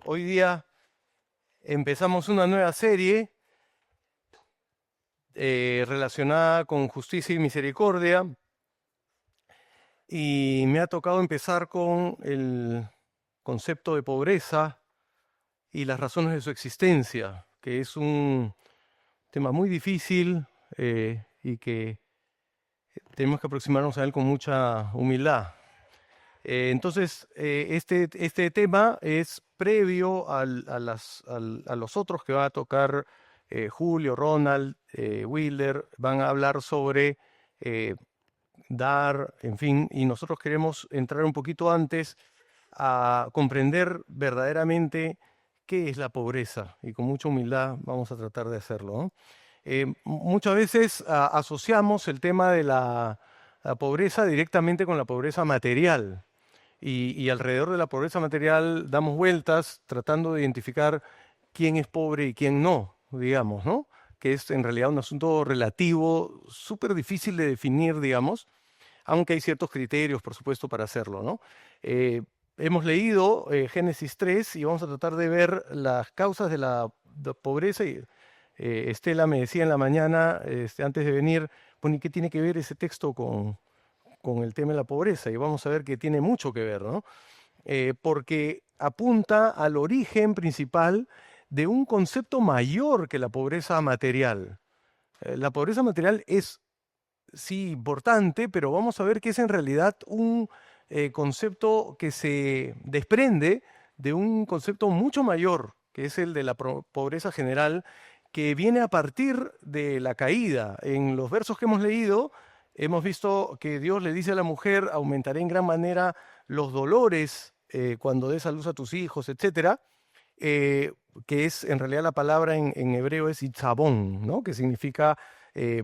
Hoy día empezamos una nueva serie relacionada con justicia y misericordia y me ha tocado empezar con el concepto de pobreza y las razones de su existencia, que es un tema muy difícil y que tenemos que aproximarnos a él con mucha humildad. Este tema es previo a los otros que va a tocar Julio, Ronald, Wilder, van a hablar sobre dar, en fin, y nosotros queremos entrar un poquito antes a comprender verdaderamente qué es la pobreza, y con mucha humildad vamos a tratar de hacerlo, ¿no? Muchas veces asociamos el tema de la pobreza directamente con la pobreza material. Y alrededor de la pobreza material damos vueltas tratando de identificar quién es pobre y quién no, digamos, ¿no? Que es en realidad un asunto relativo, súper difícil de definir, digamos, aunque hay ciertos criterios, por supuesto, para hacerlo, ¿no? Hemos leído Génesis 3 y vamos a tratar de ver las causas de la pobreza. Y Estela me decía en la mañana, antes de venir, bueno, ¿y qué tiene que ver ese texto con el tema de la pobreza? Y vamos a ver que tiene mucho que ver, ¿no? Porque apunta al origen principal de un concepto mayor que la pobreza material. La pobreza material es, sí, importante, pero vamos a ver que es en realidad un concepto que se desprende de un concepto mucho mayor, que es el de la pobreza general, que viene a partir de la caída. En los versos que hemos leído, hemos visto que Dios le dice a la mujer: aumentaré en gran manera los dolores cuando des a luz a tus hijos, etcétera, que es en realidad la palabra en hebreo es itzabón, ¿no? Que significa eh,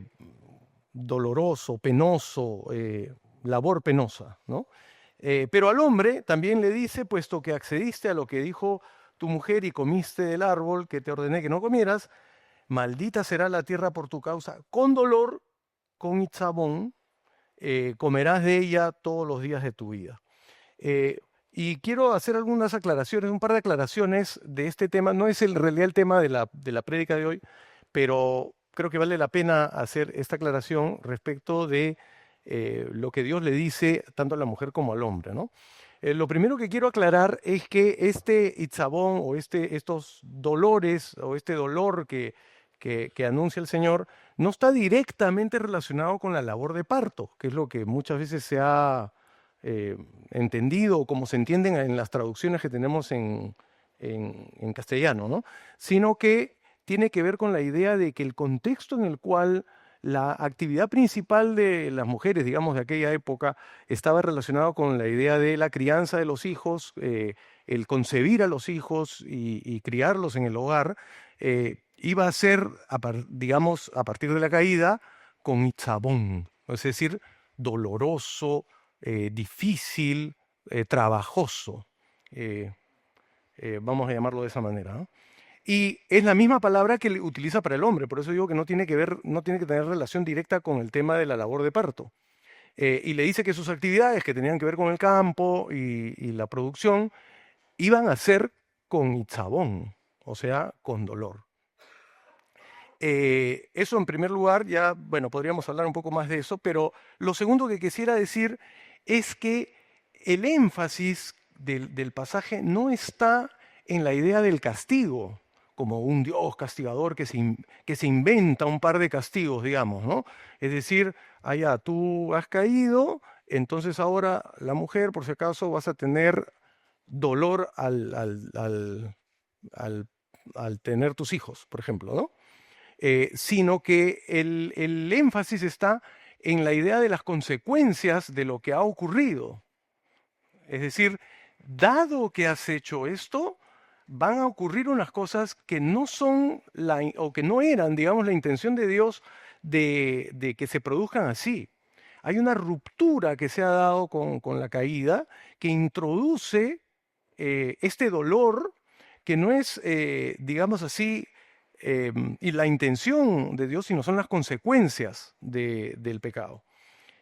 doloroso, penoso, labor penosa, ¿no? Pero al hombre también le dice: puesto que accediste a lo que dijo tu mujer y comiste del árbol que te ordené que no comieras, maldita será la tierra por tu causa, con dolor, con itzabón, comerás de ella todos los días de tu vida. Eh, y quiero hacer algunas aclaraciones, un par de aclaraciones de este tema. No es en realidad el tema de la prédica de hoy, pero creo que vale la pena hacer esta aclaración respecto de lo que Dios le dice tanto a la mujer como al hombre, ¿no? Lo primero que quiero aclarar es que este itzabón o estos dolores o este dolor que anuncia el Señor no está directamente relacionado con la labor de parto, que es lo que muchas veces se ha eh, entendido o como se entienden en las traducciones que tenemos en castellano, ¿no? Sino que tiene que ver con la idea de que el contexto en el cual la actividad principal de las mujeres, digamos, de aquella época, estaba relacionado con la idea de la crianza de los hijos, el concebir a los hijos y criarlos en el hogar, iba a ser, digamos, a partir de la caída, con itzabón, es decir, doloroso, difícil, trabajoso, eh, vamos a llamarlo de esa manera, ¿no? Y es la misma palabra que utiliza para el hombre, por eso digo que no tiene que ver, no tiene que tener relación directa con el tema de la labor de parto. Y le dice que sus actividades que tenían que ver con el campo y la producción iban a ser con itzabón, o sea, con dolor. Eso en primer lugar, ya, bueno, podríamos hablar un poco más de eso, pero lo segundo que quisiera decir es que el énfasis del pasaje no está en la idea del castigo, como un Dios castigador que se inventa un par de castigos, digamos, ¿no? Es decir, allá tú has caído, entonces ahora la mujer, por si acaso, vas a tener dolor al al tener tus hijos, por ejemplo, ¿no? Sino que el énfasis está en la idea de las consecuencias de lo que ha ocurrido. Es decir, dado que has hecho esto, van a ocurrir unas cosas que no son o que no eran, digamos, la intención de Dios de que se produzcan así. Hay una ruptura que se ha dado con la caída que introduce este dolor que no es, digamos así, y la intención de Dios, sino son las consecuencias del pecado.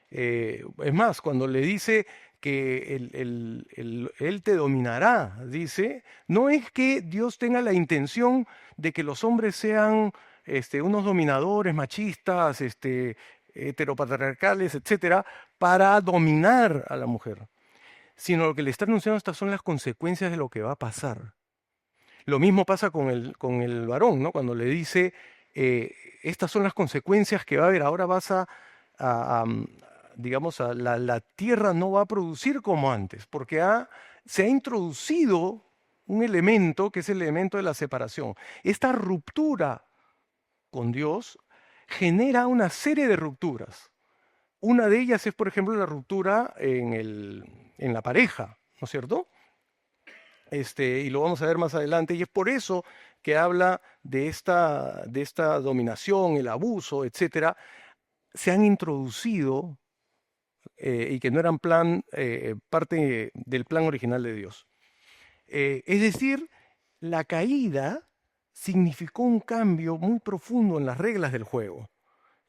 Es más, cuando le dice que Él te dominará, dice, no es que Dios tenga la intención de que los hombres sean unos dominadores machistas, heteropatriarcales, etcétera, para dominar a la mujer, sino lo que le está anunciando estas son las consecuencias de lo que va a pasar. Lo mismo pasa con el varón, ¿no? Cuando le dice, estas son las consecuencias que va a haber, ahora vas digamos, la tierra no va a producir como antes, porque se ha introducido un elemento que es el elemento de la separación. Esta ruptura con Dios genera una serie de rupturas. Una de ellas es, por ejemplo, la ruptura en la pareja, ¿no es cierto? Y lo vamos a ver más adelante, y es por eso que habla de esta dominación, el abuso, etcétera, se han introducido y que no eran parte del plan original de Dios. Es decir, la caída significó un cambio muy profundo en las reglas del juego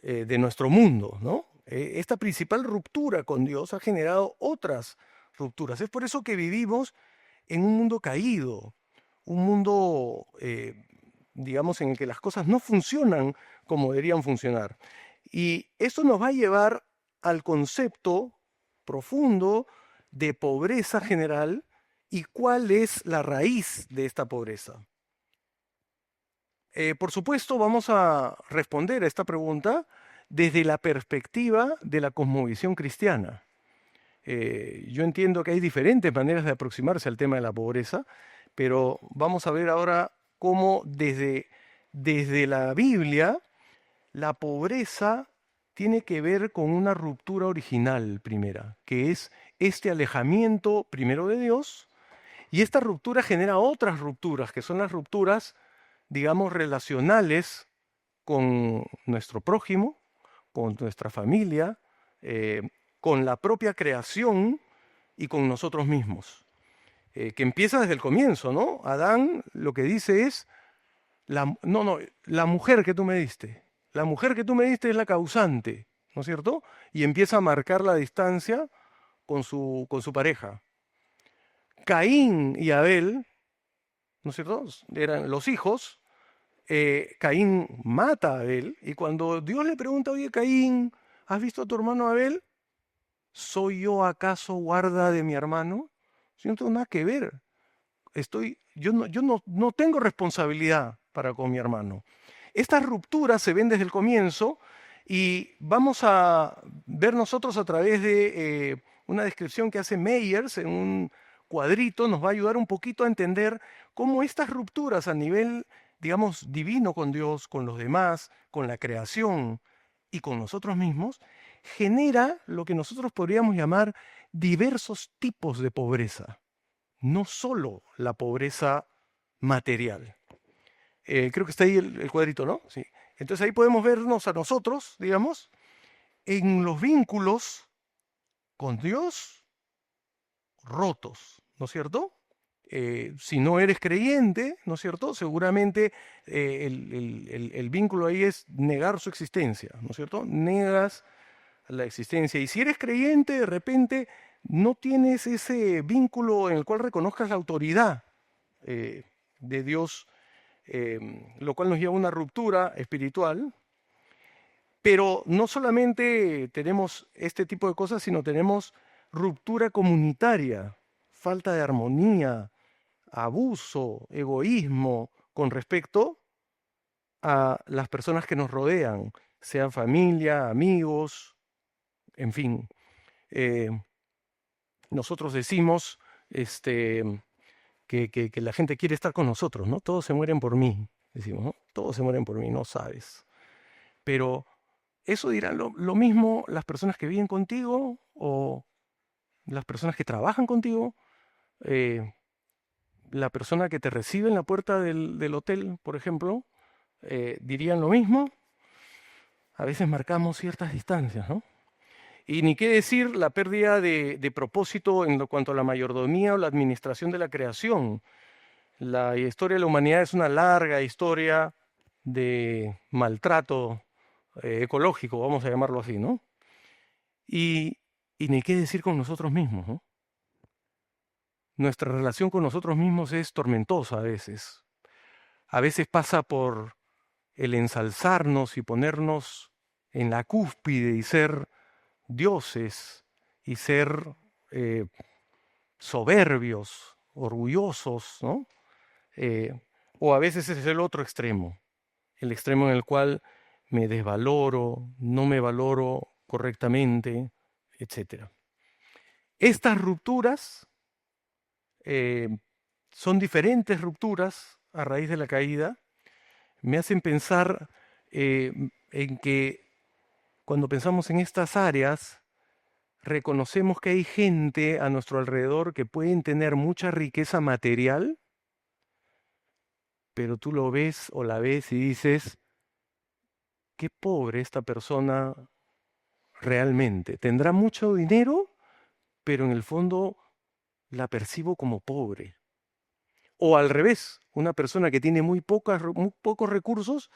de nuestro mundo, ¿no? Esta principal ruptura con Dios ha generado otras rupturas. Es por eso que vivimos en un mundo caído, un mundo, digamos, en el que las cosas no funcionan como deberían funcionar. Y esto nos va a llevar al concepto profundo de pobreza general y cuál es la raíz de esta pobreza. Por supuesto, vamos a responder a esta pregunta desde la perspectiva de la cosmovisión cristiana. Yo entiendo que hay diferentes maneras de aproximarse al tema de la pobreza, pero vamos a ver ahora cómo desde la Biblia la pobreza tiene que ver con una ruptura original primera, que es este alejamiento primero de Dios, y esta ruptura genera otras rupturas, que son las rupturas, digamos, relacionales con nuestro prójimo, con nuestra familia, con la propia creación y con nosotros mismos, que empieza desde el comienzo, ¿no? Adán lo que dice es, la mujer que tú me diste, la mujer que tú me diste es la causante, ¿no es cierto? Y empieza a marcar la distancia con su pareja. Caín y Abel, ¿no es cierto? Eran los hijos. Caín mata a Abel, y cuando Dios le pregunta, oye, Caín, ¿has visto a tu hermano Abel? ¿Soy yo acaso guarda de mi hermano? Yo no tengo nada que ver. Yo no tengo responsabilidad para con mi hermano. Estas rupturas se ven desde el comienzo y vamos a ver nosotros a través de una descripción que hace Meyers en un cuadrito, nos va a ayudar un poquito a entender cómo estas rupturas a nivel, digamos, divino con Dios, con los demás, con la creación y con nosotros mismos, genera lo que nosotros podríamos llamar diversos tipos de pobreza, no solo la pobreza material. Creo que está ahí el cuadrito, ¿no? Sí. Entonces ahí podemos vernos a nosotros, digamos, en los vínculos con Dios rotos, ¿no es cierto? Si no eres creyente, ¿no es cierto? Seguramente el vínculo ahí es negar su existencia, ¿no es cierto? Negas la existencia. Y si eres creyente, de repente no tienes ese vínculo en el cual reconozcas la autoridad de Dios, lo cual nos lleva a una ruptura espiritual. Pero no solamente tenemos este tipo de cosas, sino tenemos ruptura comunitaria, falta de armonía, abuso, egoísmo con respecto a las personas que nos rodean, sean familia, amigos, en fin. Nosotros decimos que la gente quiere estar con nosotros, ¿no? Todos se mueren por mí, decimos, ¿no? Todos se mueren por mí, no sabes. Pero eso dirán lo mismo las personas que viven contigo o las personas que trabajan contigo, la persona que te recibe en la puerta del hotel, por ejemplo, dirían lo mismo. A veces marcamos ciertas distancias, ¿no? Y ni qué decir la pérdida de propósito en cuanto a la mayordomía o la administración de la creación. La historia de la humanidad es una larga historia de maltrato ecológico, vamos a llamarlo así, ¿no? Y Y ni qué decir con nosotros mismos, ¿no? Nuestra relación con nosotros mismos es tormentosa a veces. A veces pasa por el ensalzarnos y ponernos en la cúspide y ser dioses y ser soberbios, orgullosos, ¿no? Eh, o a veces es el otro extremo, el extremo en el cual me desvaloro, no me valoro correctamente, etc. Estas rupturas eh, son diferentes rupturas a raíz de la caída, me hacen pensar en que cuando pensamos en estas áreas, reconocemos que hay gente a nuestro alrededor que pueden tener mucha riqueza material, pero tú lo ves o la ves y dices, qué pobre esta persona realmente. Tendrá mucho dinero, pero en el fondo la percibo como pobre. O al revés, una persona que tiene muy pocos recursos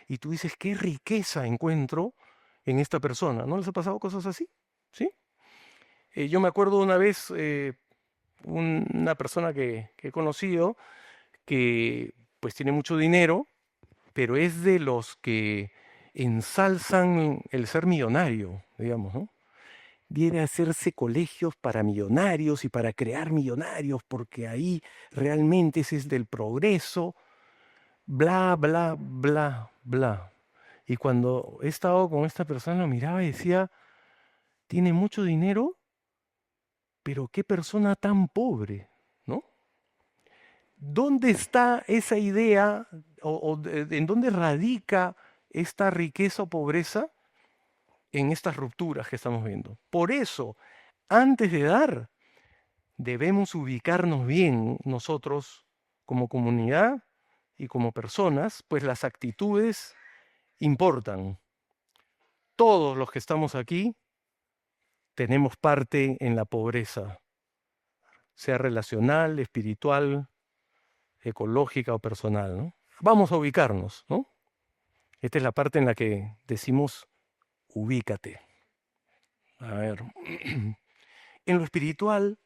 y tú dices, qué riqueza encuentro en esta persona. ¿No les ha pasado cosas así? ¿Sí? Yo me acuerdo una vez, una persona que he conocido, que pues tiene mucho dinero, pero es de los que ensalzan el ser millonario, digamos, ¿no? Viene a hacerse colegios para millonarios y para crear millonarios, porque ahí realmente ese es del progreso, bla, bla, bla, bla. Y cuando he estado con esta persona, lo miraba y decía, tiene mucho dinero, pero qué persona tan pobre, ¿no? ¿Dónde está esa idea en dónde radica esta riqueza o pobreza? En estas rupturas que estamos viendo. Por eso, antes de dar, debemos ubicarnos bien nosotros como comunidad y como personas, pues las actitudes importan. Todos los que estamos aquí tenemos parte en la pobreza, sea relacional, espiritual, ecológica o personal, ¿no? Vamos a ubicarnos, ¿no? Esta es la parte en la que decimos, ubícate. A ver, en lo espiritual,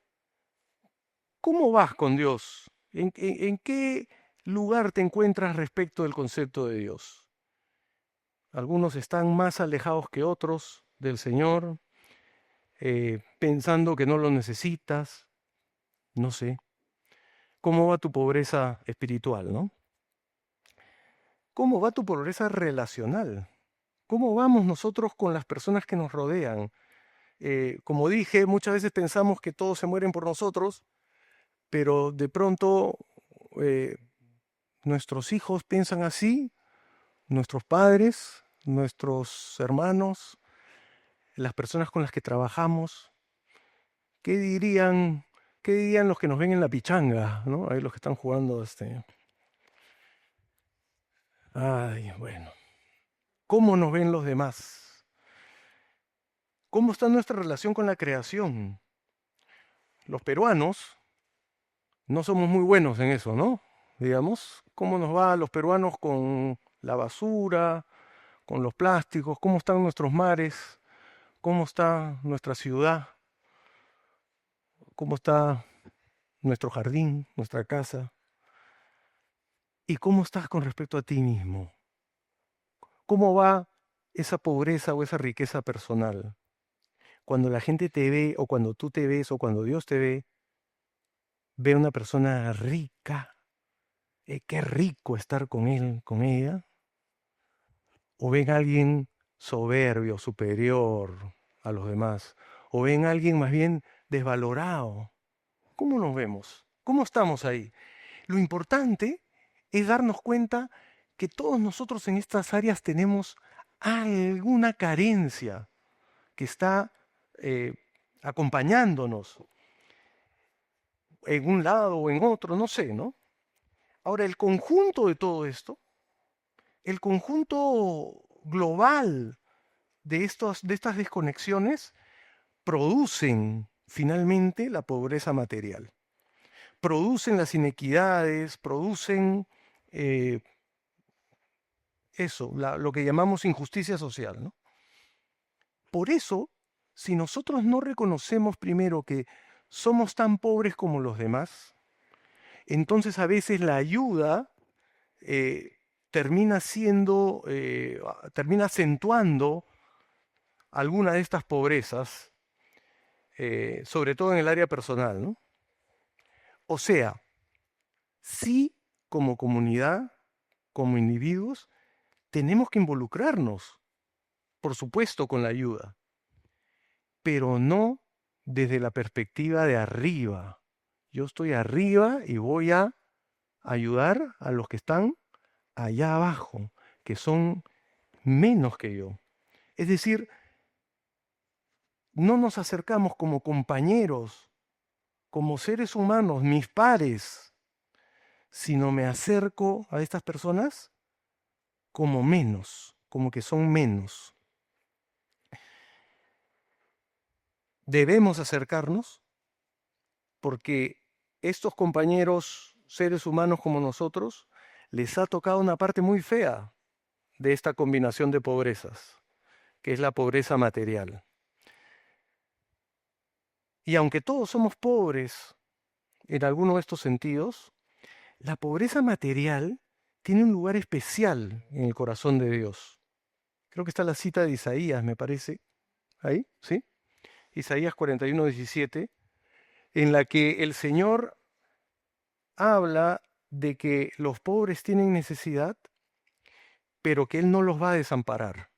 ¿cómo vas con Dios? ¿En qué lugar te encuentras respecto del concepto de Dios? Algunos están más alejados que otros del Señor, pensando que no lo necesitas, no sé. ¿Cómo va tu pobreza espiritual, no? ¿Cómo va tu pobreza relacional? ¿Cómo vamos nosotros con las personas que nos rodean? Como dije, muchas veces pensamos que todos se mueren por nosotros, pero de pronto eh, nuestros hijos piensan así, nuestros padres, nuestros hermanos, las personas con las que trabajamos. ¿Qué dirían, qué dirían los que nos ven en la pichanga, ¿no? Ahí los que están jugando Ay, bueno. ¿Cómo nos ven los demás? ¿Cómo está nuestra relación con la creación? Los peruanos no somos muy buenos en eso, ¿no? Digamos, ¿cómo nos va a los peruanos con la basura, con los plásticos? ¿Cómo están nuestros mares? ¿Cómo está nuestra ciudad? ¿Cómo está nuestro jardín, nuestra casa? ¿Y cómo estás con respecto a ti mismo? ¿Cómo va esa pobreza o esa riqueza personal? Cuando la gente te ve o cuando tú te ves o cuando Dios te ve, ve a una persona rica, qué rico estar con él, con ella, o ven a alguien soberbio, superior a los demás, o ven a alguien más bien desvalorado. ¿Cómo nos vemos? ¿Cómo estamos ahí? Lo importante es darnos cuenta que todos nosotros en estas áreas tenemos alguna carencia que está eh, acompañándonos en un lado o en otro, no sé, ¿no? Ahora, el conjunto de todo esto, el conjunto global de estas desconexiones, producen finalmente la pobreza material, producen las inequidades, producen eh, eso, lo que llamamos injusticia social, ¿no? Por eso si nosotros no reconocemos primero que somos tan pobres como los demás, entonces a veces la ayuda termina siendo, termina acentuando alguna de estas pobrezas, sobre todo en el área personal, ¿no? O sea, sí, como comunidad, como individuos, tenemos que involucrarnos, por supuesto, con la ayuda, pero no desde la perspectiva de arriba. Yo estoy arriba y voy a ayudar a los que están allá abajo, que son menos que yo. Es decir, no nos acercamos como compañeros, como seres humanos, mis pares, sino me acerco a estas personas como menos, como que son menos. Debemos acercarnos porque estos compañeros, seres humanos como nosotros, les ha tocado una parte muy fea de esta combinación de pobrezas, que es la pobreza material. Y aunque todos somos pobres en alguno de estos sentidos, la pobreza material tiene un lugar especial en el corazón de Dios. Creo que está la cita de Isaías, me parece. Ahí, ¿sí? Isaías 41:17, en la que el Señor habla de que los pobres tienen necesidad, pero que Él no los va a desamparar.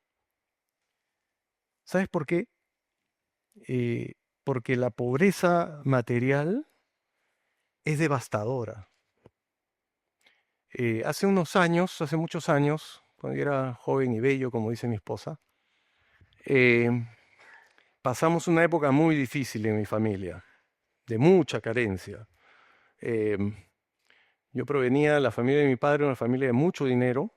¿Sabes por qué? Eh, Porque la pobreza material es devastadora. Hace unos años, hace muchos años, cuando yo era joven y bello, como dice mi esposa, eh, pasamos una época muy difícil en mi familia, de mucha carencia. Em, yo provenía de la familia de mi padre, una familia de mucho dinero,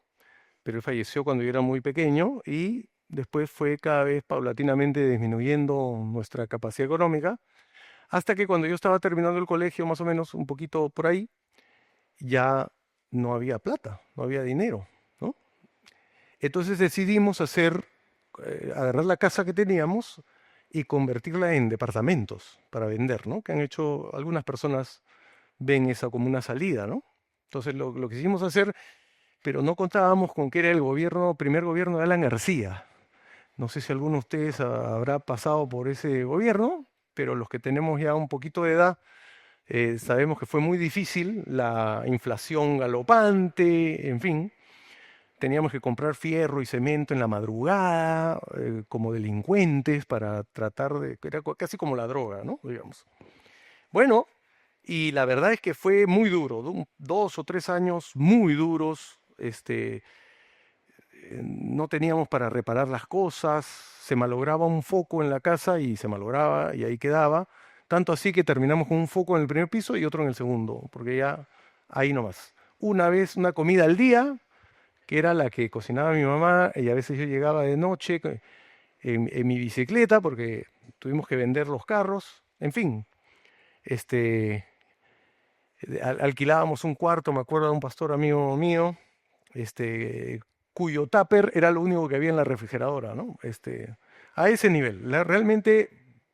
pero él falleció cuando yo era muy pequeño y después fue cada vez paulatinamente disminuyendo nuestra capacidad económica, hasta que cuando yo estaba terminando el colegio, más o menos un poquito por ahí, ya no había plata, no había dinero, ¿no? Entonces decidimos agarrar la casa que teníamos y convertirla en departamentos para vender, ¿no? Que han hecho, algunas personas ven esa como una salida, ¿no? Entonces lo que quisimos hacer, pero no contábamos con que era el gobierno, primer gobierno de Alan García. No sé si alguno de ustedes habrá pasado por ese gobierno, pero los que tenemos ya un poquito de edad, sabemos que fue muy difícil, la inflación galopante, en fin. Teníamos que comprar fierro y cemento en la madrugada, como delincuentes, para tratar de... Era casi como la droga, ¿no? Digamos. Bueno, y la verdad es que fue muy duro, 2 o 3 años muy duros. No teníamos para reparar las cosas, se malograba un foco en la casa y se malograba y ahí quedaba. Tanto así que terminamos con un foco en el primer piso y otro en el segundo, porque ya ahí nomás. Una vez una comida al día, que era la que cocinaba mi mamá, y a veces yo llegaba de noche en mi bicicleta, porque tuvimos que vender los carros. En fin, este, alquilábamos un cuarto, me acuerdo de un pastor amigo mío, este, cuyo tupper era lo único que había en la refrigeradora, ¿no? A ese nivel, realmente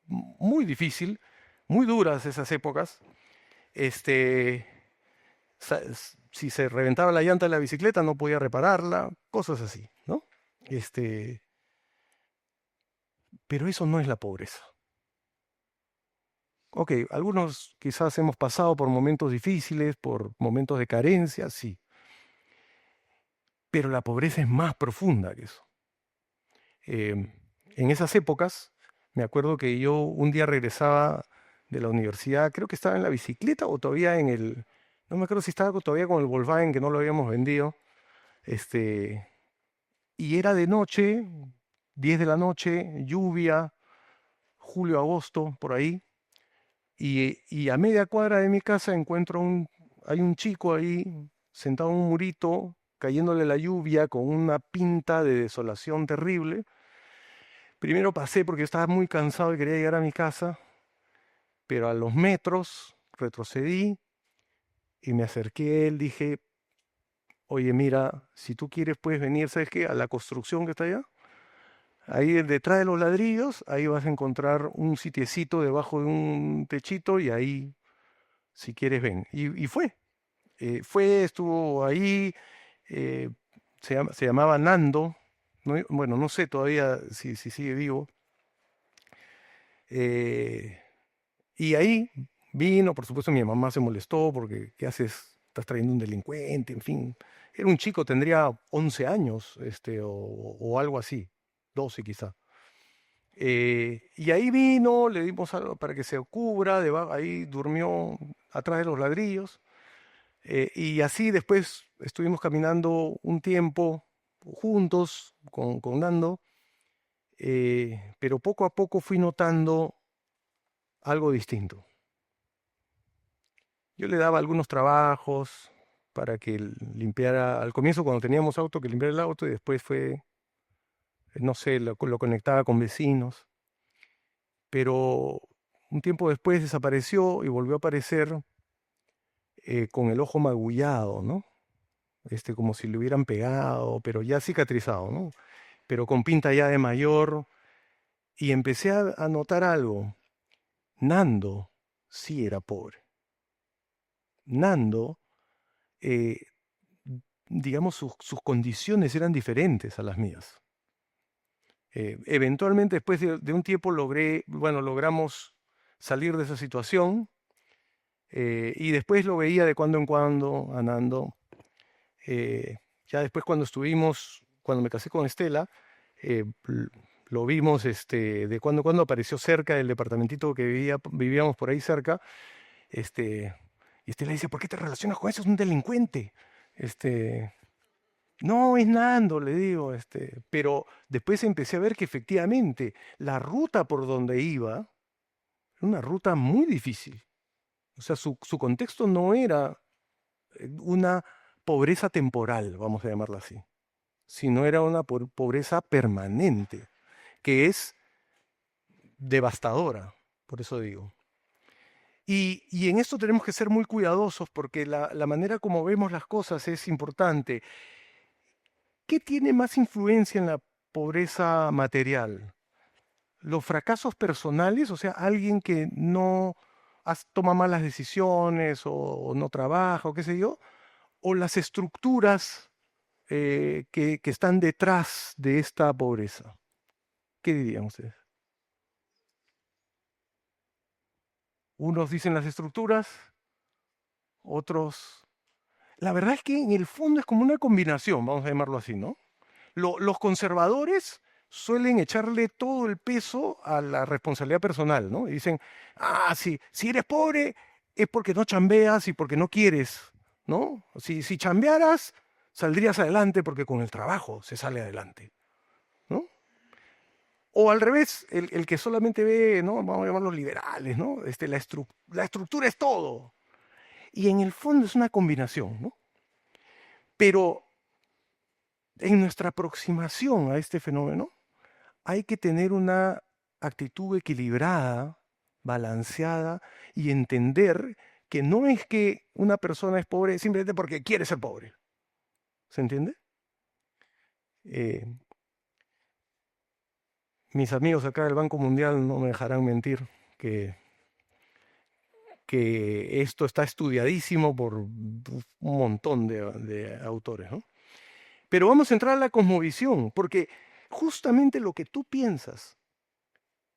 muy difícil, muy duras esas épocas. Este, si se reventaba la llanta de la bicicleta no podía repararla, cosas así, ¿no? Este, pero eso no es la pobreza. Ok, algunos quizás hemos pasado por momentos difíciles, por momentos de carencia, sí, pero la pobreza es más profunda que eso. En esas épocas, me acuerdo que yo un día regresaba de la universidad, creo que estaba en la bicicleta o todavía no me acuerdo si estaba todavía con el Volkswagen que no lo habíamos vendido, este, y era de noche, 10 de la noche, lluvia, julio, agosto, por ahí, y a media cuadra de mi casa hay un chico ahí sentado en un murito, cayéndole la lluvia con una pinta de desolación terrible. Primero pasé porque yo estaba muy cansado y quería llegar a mi casa, pero a los metros retrocedí y me acerqué a él, dije, oye, mira, si tú quieres puedes venir, ¿sabes qué? A la construcción que está allá, Ahí detrás de los ladrillos, ahí vas a encontrar un sitiecito debajo de un techito y ahí, si quieres, ven. Y estuvo ahí, eh, se llamaba Nando, bueno, no sé todavía si sigue vivo. eh, y ahí vino, por supuesto mi mamá se molestó porque, ¿qué haces? Estás trayendo un delincuente, en fin. Era un chico, tendría 11 años, o algo así, 12 quizá. Y ahí vino, le dimos algo para que se cubra, ahí durmió atrás de los ladrillos. Y así después estuvimos caminando un tiempo juntos con Nando, pero poco a poco fui notando algo distinto. Yo le daba algunos trabajos para que él limpiara, al comienzo cuando teníamos auto, que limpiara el auto y después no sé, lo conectaba con vecinos, pero un tiempo después desapareció y volvió a aparecer con el ojo magullado, ¿no? Como si le hubieran pegado, pero ya cicatrizado, ¿no? Pero con pinta ya de mayor. Y empecé a notar algo. Nando sí era pobre. Nando, eh, digamos, sus condiciones eran diferentes a las mías. Eventualmente, después de un tiempo, logramos salir de esa situación. Y después lo veía de cuando en cuando a Nando. Ya después cuando me casé con Estela, l- lo vimos de cuando en cuando apareció cerca del departamentito que vivíamos por ahí cerca. Este, y Estela dice, ¿por qué te relacionas con eso? Es un delincuente. Este, no, es Nando, le digo. Pero después empecé a ver que efectivamente la ruta por donde iba era una ruta muy difícil. O sea, su contexto no era una pobreza temporal, vamos a llamarla así, sino era una pobreza permanente, que es devastadora, por eso digo. Y en esto tenemos que ser muy cuidadosos porque la manera como vemos las cosas es importante. ¿Qué tiene más influencia en la pobreza material? ¿Los fracasos personales? O sea, alguien que no toma malas decisiones o no trabaja o qué sé yo, o las estructuras que están detrás de esta pobreza. ¿Qué dirían ustedes? Unos dicen las estructuras, otros... La verdad es que en el fondo es como una combinación, vamos a llamarlo así, ¿no? Los conservadores suelen echarle todo el peso a la responsabilidad personal, ¿no? Y dicen, sí, si eres pobre es porque no chambeas y porque no quieres, ¿no? Si chambearas, saldrías adelante porque con el trabajo se sale adelante, ¿no? O al revés, el que solamente ve, ¿no? Vamos a llamarlos liberales, ¿no? La estructura es todo. Y en el fondo es una combinación, ¿no? Pero en nuestra aproximación a este fenómeno hay que tener una actitud equilibrada, balanceada y entender que no es que una persona es pobre simplemente porque quiere ser pobre. ¿Se entiende? Eh, Mis amigos acá del Banco Mundial no me dejarán mentir que esto está estudiadísimo por un montón de autores, ¿no? Pero vamos a entrar a la cosmovisión, porque justamente lo que tú piensas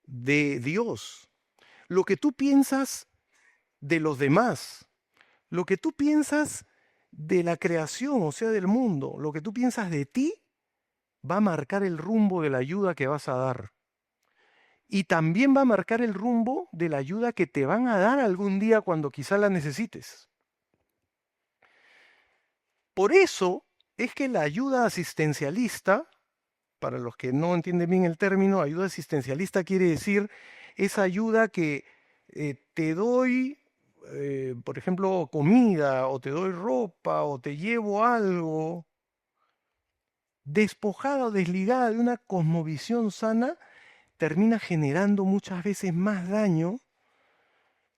de Dios, lo que tú piensas de los demás, lo que tú piensas de la creación, o sea, del mundo, lo que tú piensas de ti, va a marcar el rumbo de la ayuda que vas a dar. Y también va a marcar el rumbo de la ayuda que te van a dar algún día cuando quizá la necesites. Por eso es que la ayuda asistencialista, para los que no entienden bien el término, ayuda asistencialista quiere decir esa ayuda que te doy, por ejemplo, comida, o te doy ropa, o te llevo algo, despojada o desligada de una cosmovisión sana, termina generando muchas veces más daño,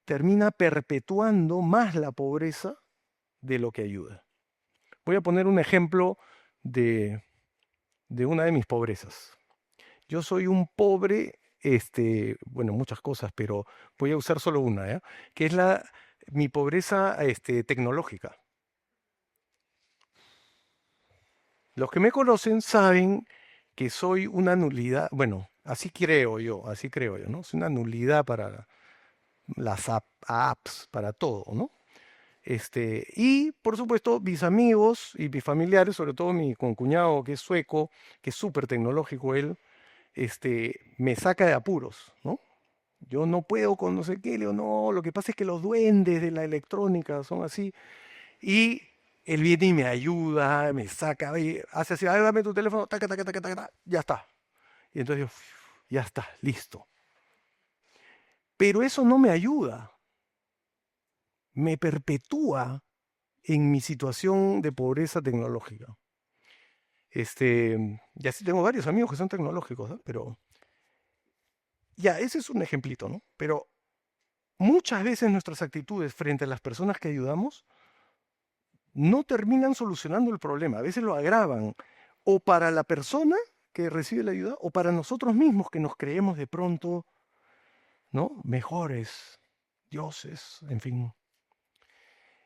termina perpetuando más la pobreza de lo que ayuda. Voy a poner un ejemplo de una de mis pobrezas. Yo soy un pobre, bueno, muchas cosas, pero voy a usar solo una, ¿ya? Que es mi pobreza, tecnológica. Los que me conocen saben que soy una nulidad, bueno, así creo yo, ¿no? Soy una nulidad para las apps, para todo, ¿no? Y por supuesto, mis amigos y mis familiares, sobre todo mi concuñado que es sueco, que es súper tecnológico él, me saca de apuros, ¿no? Yo no puedo con no sé qué, le digo, no, lo que pasa es que los duendes de la electrónica son así. Y él viene y me ayuda, me saca, hace así, "Ay, dame tu teléfono, taca, taca, taca, taca, taca", ya está. Y entonces yo, ya está, listo. Pero eso no me ayuda, me perpetúa en mi situación de pobreza tecnológica. Y así tengo varios amigos que son tecnológicos, ¿no? Pero ya, ese es un ejemplito, ¿no? Pero muchas veces nuestras actitudes frente a las personas que ayudamos no terminan solucionando el problema, a veces lo agravan, o para la persona que recibe la ayuda, o para nosotros mismos que nos creemos de pronto, ¿no? Mejores, dioses, en fin.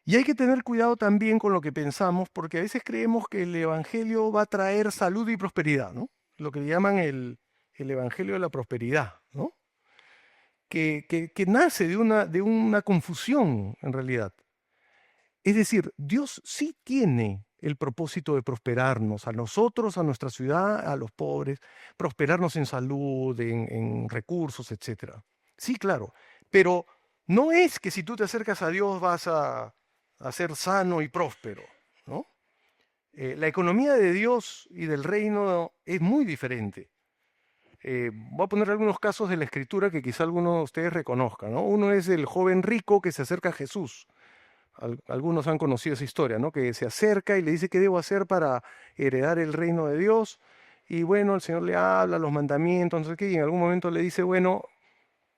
Y hay que tener cuidado también con lo que pensamos, porque a veces creemos que el Evangelio va a traer salud y prosperidad, ¿no? Lo que llaman el Evangelio de la prosperidad, ¿no? Que nace de una confusión, en realidad. Es decir, Dios sí tiene el propósito de prosperarnos, a nosotros, a nuestra ciudad, a los pobres, prosperarnos en salud, en recursos, etc. Sí, claro, pero no es que si tú te acercas a Dios vas a ser sano y próspero, ¿no? La economía de Dios y del reino es muy diferente. Voy a poner algunos casos de la escritura que quizá algunos de ustedes reconozcan, ¿no? Uno es el joven rico que se acerca a Jesús. Algunos han conocido esa historia, ¿no? Que se acerca y le dice qué debo hacer para heredar el reino de Dios. Y bueno, el Señor le habla los mandamientos, no sé qué, y en algún momento le dice, bueno,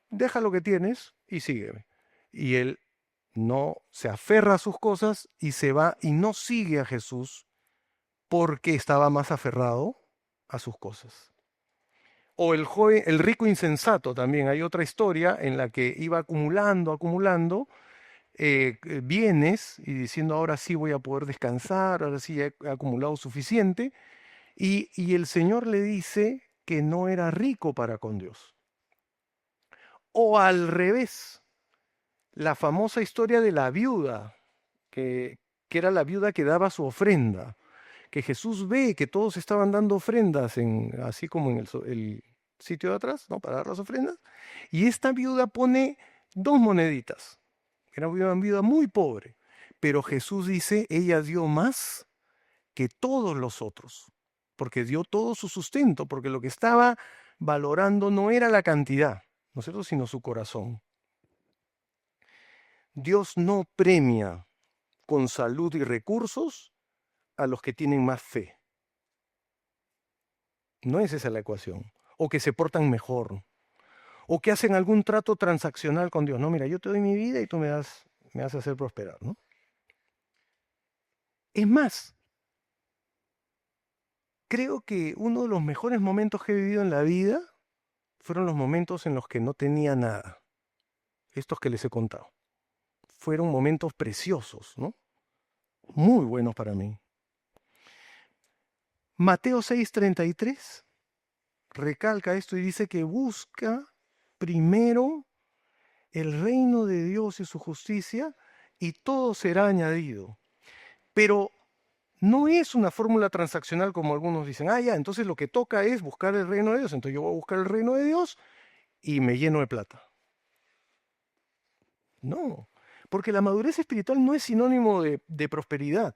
deja lo que tienes y sígueme. Y él no se aferra a sus cosas y se va y no sigue a Jesús porque estaba más aferrado a sus cosas. O el joven, el rico insensato también. Hay otra historia en la que iba acumulando, acumulando bienes y diciendo ahora sí voy a poder descansar, ahora sí he acumulado suficiente. Y el Señor le dice que no era rico para con Dios. O al revés, la famosa historia de la viuda, que era la viuda que daba su ofrenda, que Jesús ve que todos estaban dando ofrendas, así como en el sitio de atrás, ¿no? Para dar las ofrendas, y esta viuda pone 2 moneditas. Era una viuda muy pobre, pero Jesús dice, ella dio más que todos los otros, porque dio todo su sustento, porque lo que estaba valorando no era la cantidad, ¿no es cierto?, sino su corazón. Dios no premia con salud y recursos a los que tienen más fe. No es esa la ecuación. O que se portan mejor. O que hacen algún trato transaccional con Dios. No, mira, yo te doy mi vida y tú me haces hacer prosperar, ¿no? Es más, creo que uno de los mejores momentos que he vivido en la vida fueron los momentos en los que no tenía nada. Estos que les he contado. Fueron momentos preciosos, ¿no? Muy buenos para mí. Mateo 6:33 recalca esto y dice que busca primero el reino de Dios y su justicia y todo será añadido. Pero no es una fórmula transaccional como algunos dicen, ya, entonces lo que toca es buscar el reino de Dios, entonces yo voy a buscar el reino de Dios y me lleno de plata. No, porque la madurez espiritual no es sinónimo de prosperidad.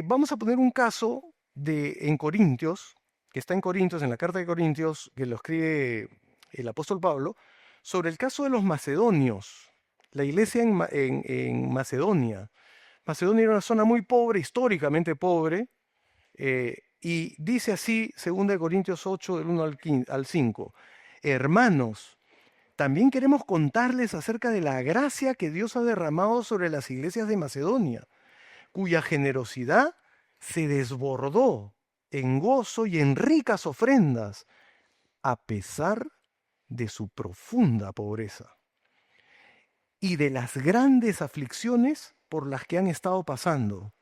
Vamos a poner un caso en Corintios, que está en Corintios, en la carta de Corintios, que lo escribe el apóstol Pablo, sobre el caso de los macedonios, la iglesia en Macedonia. Macedonia era una zona muy pobre, históricamente pobre, y dice así, 2 Corintios 8, del 1 al 5, hermanos, también queremos contarles acerca de la gracia que Dios ha derramado sobre las iglesias de Macedonia, cuya generosidad se desbordó en gozo y en ricas ofrendas, a pesar de su profunda pobreza y de las grandes aflicciones por las que han estado pasando.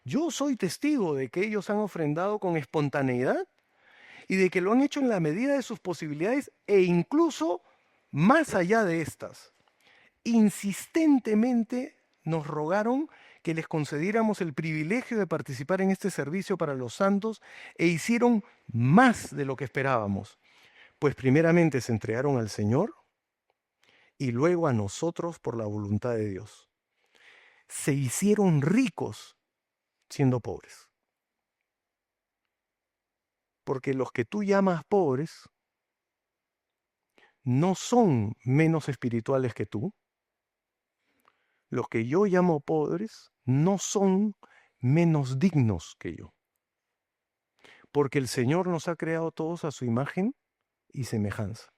Yo soy testigo de que ellos han ofrendado con espontaneidad y de que lo han hecho en la medida de sus posibilidades e incluso más allá de estas. Insistentemente nos rogaron que les concediéramos el privilegio de participar en este servicio para los santos e hicieron más de lo que esperábamos, pues primeramente se entregaron al Señor y luego a nosotros por la voluntad de Dios. Se hicieron ricos siendo pobres, porque los que tú llamas pobres no son menos espirituales que tú. Los que yo llamo pobres no son menos dignos que yo, porque el Señor nos ha creado todos a su imagen y semejanza.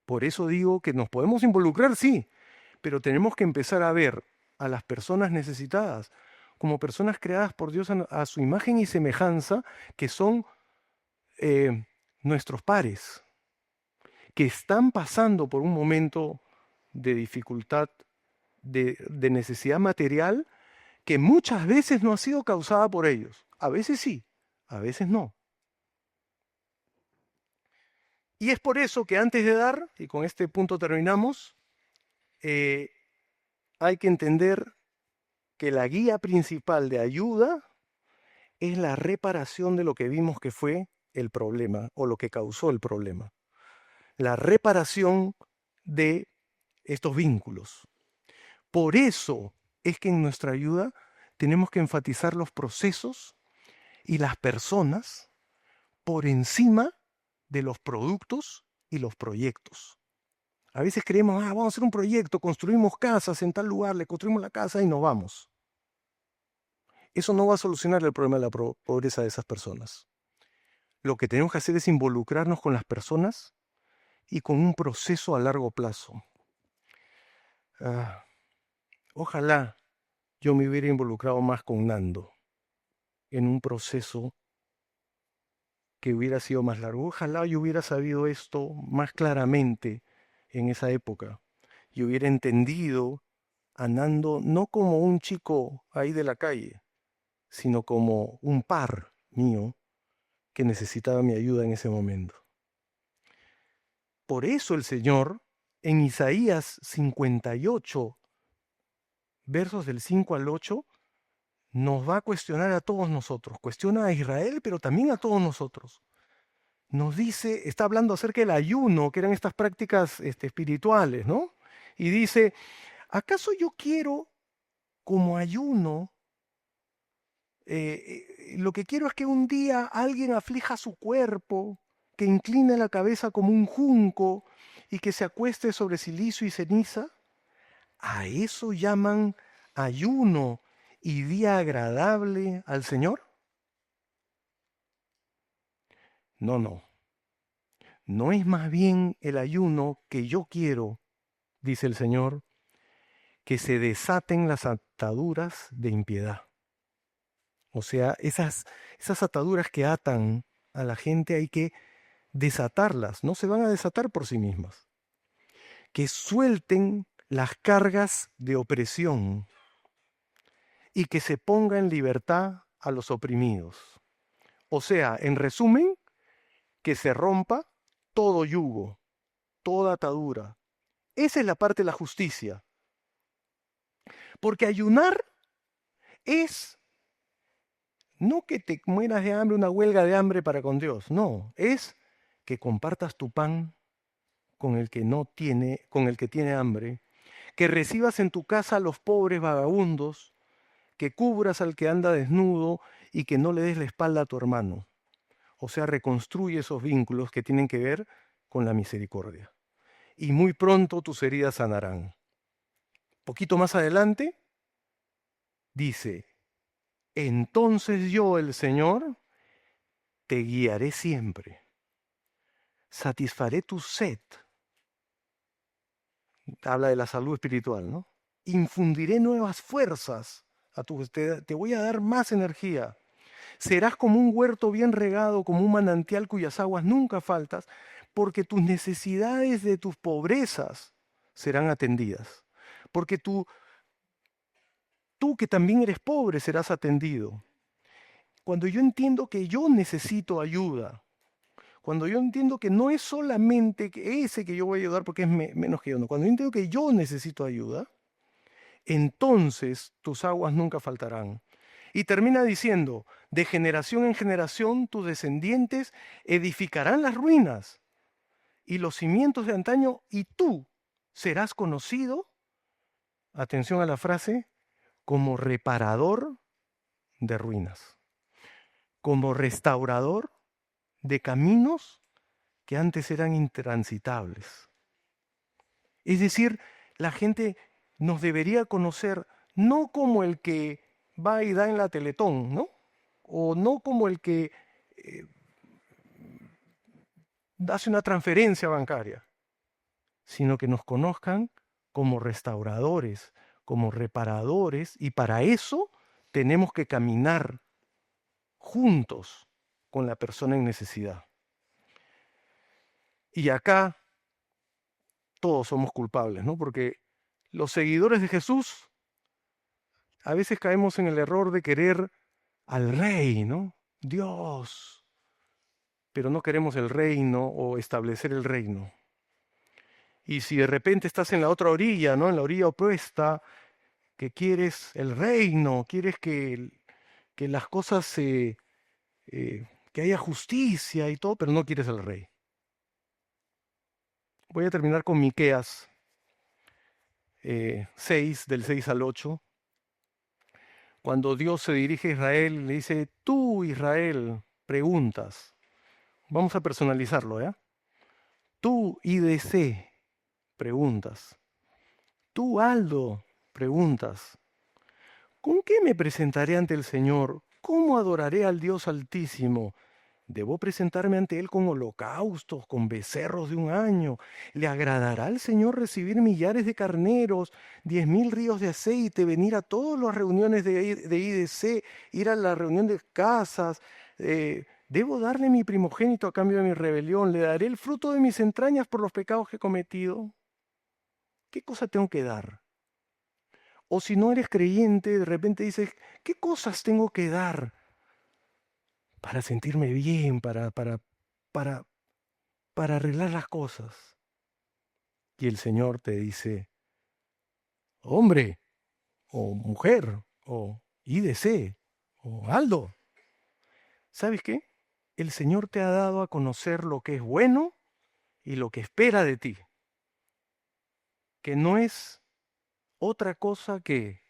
Por eso digo que nos podemos involucrar, sí, pero tenemos que empezar a ver a las personas necesitadas como personas creadas por Dios a su imagen y semejanza, que son nuestros pares, que están pasando por un momento de dificultad, de necesidad material, que muchas veces no ha sido causada por ellos. A veces sí, a veces no. Y es por eso que antes de dar, y con este punto terminamos, hay que entender que la guía principal de ayuda es la reparación de lo que vimos que fue el problema o lo que causó el problema. La reparación de estos vínculos. Por eso es que en nuestra ayuda tenemos que enfatizar los procesos y las personas por encima de los productos y los proyectos. A veces creemos, vamos a hacer un proyecto, construimos casas en tal lugar, le construimos la casa y nos vamos. Eso no va a solucionar el problema de la pobreza de esas personas. Lo que tenemos que hacer es involucrarnos con las personas y con un proceso a largo plazo. Ojalá yo me hubiera involucrado más con Nando en un proceso que hubiera sido más largo. Ojalá yo hubiera sabido esto más claramente en esa época y hubiera entendido a Nando no como un chico ahí de la calle, sino como un par mío que necesitaba mi ayuda en ese momento. Por eso el Señor, en Isaías 58, versos del 5 al 8, nos va a cuestionar a todos nosotros. Cuestiona a Israel, pero también a todos nosotros. Nos dice, está hablando acerca del ayuno, que eran estas prácticas espirituales, ¿no? Y dice, ¿acaso yo quiero como ayuno? Lo que quiero es que un día alguien aflija su cuerpo, que incline la cabeza como un junco y que se acueste sobre silicio y ceniza. ¿A eso llaman ayuno y día agradable al Señor? No, no. No es más bien el ayuno que yo quiero, dice el Señor, que se desaten las ataduras de impiedad. O sea, esas ataduras que atan a la gente hay que desatarlas, no se van a desatar por sí mismas. Que suelten las cargas de opresión y que se ponga en libertad a los oprimidos. O sea, en resumen, que se rompa todo yugo, toda atadura. Esa es la parte de la justicia. Porque ayunar es no que te mueras de hambre, una huelga de hambre para con Dios, no, es que compartas tu pan con el que no tiene, con el que tiene hambre, que recibas en tu casa a los pobres vagabundos, que cubras al que anda desnudo y que no le des la espalda a tu hermano. O sea, reconstruye esos vínculos que tienen que ver con la misericordia. Y muy pronto tus heridas sanarán. Poquito más adelante dice, entonces yo, el Señor, te guiaré siempre, satisfaré tu sed. Habla de la salud espiritual, ¿no? Infundiré nuevas fuerzas a tu, te voy a dar más energía. Serás como un huerto bien regado, como un manantial cuyas aguas nunca faltas, porque tus necesidades de tus pobrezas serán atendidas. Porque tú que también eres pobre serás atendido. Cuando yo entiendo que yo necesito ayuda, cuando yo entiendo que no es solamente que ese que yo voy a ayudar porque es menos que yo, no. Cuando yo entiendo que yo necesito ayuda, entonces tus aguas nunca faltarán. Y termina diciendo, de generación en generación tus descendientes edificarán las ruinas y los cimientos de antaño, y tú serás conocido, atención a la frase, como reparador de ruinas, como restaurador de caminos que antes eran intransitables. Es decir, la gente nos debería conocer no como el que va y da en la Teletón, ¿no? O no como el que eh, hace una transferencia bancaria, sino que nos conozcan como restauradores, como reparadores, y para eso tenemos que caminar juntos con la persona en necesidad. Y acá todos somos culpables, ¿no? Porque los seguidores de Jesús a veces caemos en el error de querer al rey, ¿no? Dios, pero no queremos el reino o establecer el reino. Y si de repente estás en la otra orilla, ¿no? En la orilla opuesta, que quieres el reino, quieres que las cosas que haya justicia y todo, pero no quieres el rey. Voy a terminar con Miqueas 6, del 6 al 8. Cuando Dios se dirige a Israel, le dice, tú Israel, preguntas. Vamos a personalizarlo, ¿ya? Tú IDC, preguntas. Tú Aldo, preguntas. ¿Con qué me presentaré ante el Señor? ¿Cómo adoraré al Dios Altísimo? ¿Debo presentarme ante Él con holocaustos, con becerros de un año? ¿Le agradará al Señor recibir millares de carneros, 10.000 ríos de aceite, venir a todas las reuniones de IDC, ir a la reunión de casas? ¿Debo darle mi primogénito a cambio de mi rebelión? ¿Le daré el fruto de mis entrañas por los pecados que he cometido? ¿Qué cosa tengo que dar? O si no eres creyente, de repente dices, ¿qué cosas tengo que dar para sentirme bien, para, para arreglar las cosas? Y el Señor te dice, hombre, o mujer, o IDC, o Aldo, ¿sabes qué? El Señor te ha dado a conocer lo que es bueno y lo que espera de ti, que no es otra cosa que,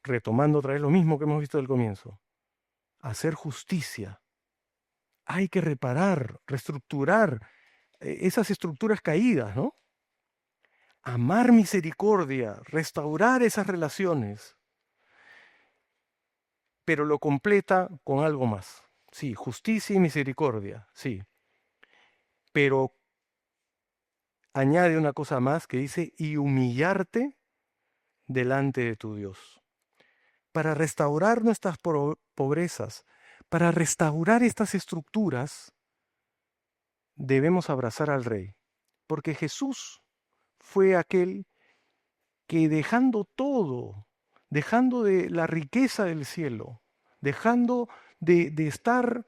retomando otra vez lo mismo que hemos visto al comienzo, hacer justicia. Hay que reparar, reestructurar esas estructuras caídas, ¿no? Amar misericordia, restaurar esas relaciones, pero lo completa con algo más. Sí, justicia y misericordia, sí, pero añade una cosa más que dice, y humillarte delante de tu Dios. Para restaurar nuestras pobrezas, para restaurar estas estructuras, debemos abrazar al Rey, porque Jesús fue aquel que dejando todo, dejando de la riqueza del cielo, dejando de estar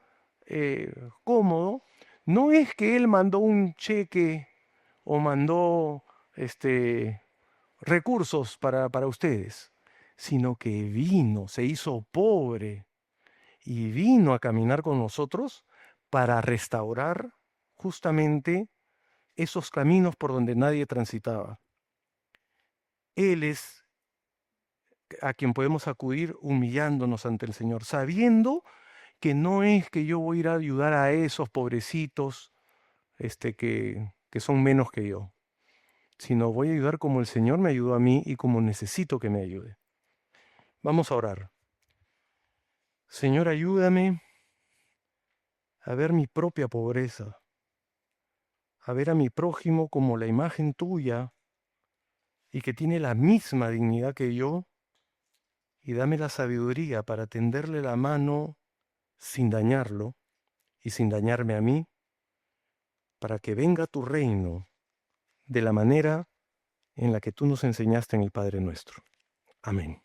cómodo, no es que él mandó un cheque o mandó recursos para ustedes, sino que vino, se hizo pobre y vino a caminar con nosotros para restaurar justamente esos caminos por donde nadie transitaba. Él es a quien podemos acudir humillándonos ante el Señor, sabiendo que no es que yo voy a ir a ayudar a esos pobrecitos que son menos que yo, sino voy a ayudar como el Señor me ayudó a mí y como necesito que me ayude. Vamos a orar. Señor, ayúdame a ver mi propia pobreza, a ver a mi prójimo como la imagen tuya y que tiene la misma dignidad que yo, y dame la sabiduría para tenderle la mano sin dañarlo y sin dañarme a mí, para que venga tu reino de la manera en la que tú nos enseñaste en el Padre Nuestro. Amén.